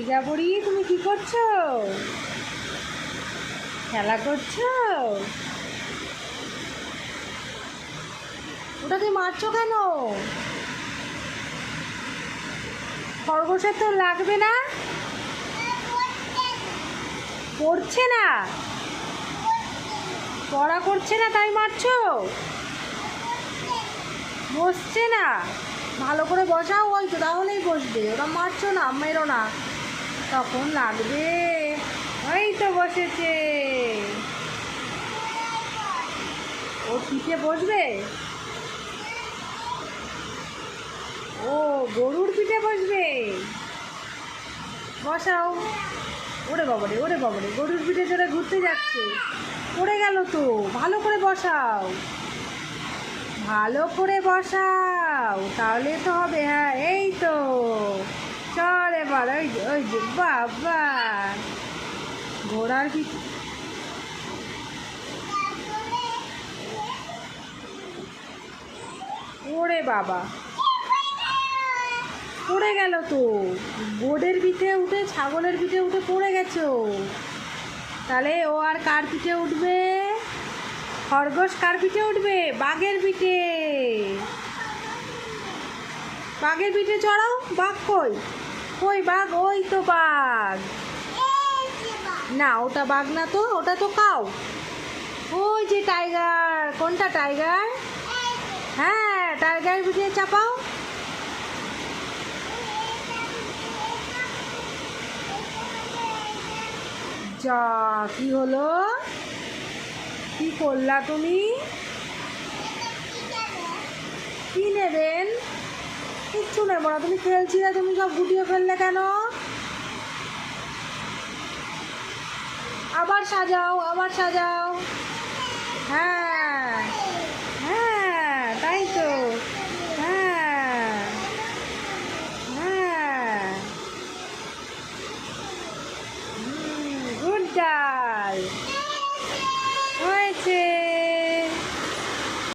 যা পড়ি, তুমি কি করছো? খেলা করছো? ওটাকে মারছো কেন? খরগোশের তো লাগবে না। পড়ছে না, পড়া করছে না তাই মারছো? বসছে না, ভালো করে বসাও, ওই তো তাহলেই বসবে। ওরা মারছো না, মেরো না, তখন লাগবে। ওই তো বসেছে, ও পিঠে বসবে। ও গরুর পিঠে বসবে, বসাও। ওরে বাবারে, ওরে বাবারে, গরুর পিঠে চড়ে ঘুরতে যাচ্ছে, পড়ে গেল তো। ভালো করে বসাও, ভালো করে বসাও, তাহলে তো হবে। হ্যাঁ, এই তো, চল এবার। ওই যে, ওই যে, বাবা, ঘোড়ার পিঠে। ওরে বাবা, পড়ে গেল তো। গোডের পিঠে উঠে, ছাগলের পিঠে উঠে পড়ে গেছো। তাহলে ও আর কার পিঠে উঠবে? খরগোশ কার পিঠে উঠবে? বাঘের পিঠে। বাঘের পিঠে চড়াও। বাঘ কই? কই বাঘ? ওই তো বাঘ। না, ওটা বাঘ না তো, ওটা তো কাউ। ওই যে টাইগার। কোনটা টাইগার? হ্যাঁ, টাইগার পিঠে চাপাও। যা, কি হলো? কি করলা তুমি? কি নেবেন? কিচ্ছু নেবো না। তুমি খেলছিলে, তুমি সব গুটিয়ে ফেললে কেন? আবার সাজাও, আবার সাজাও। হ্যাঁ।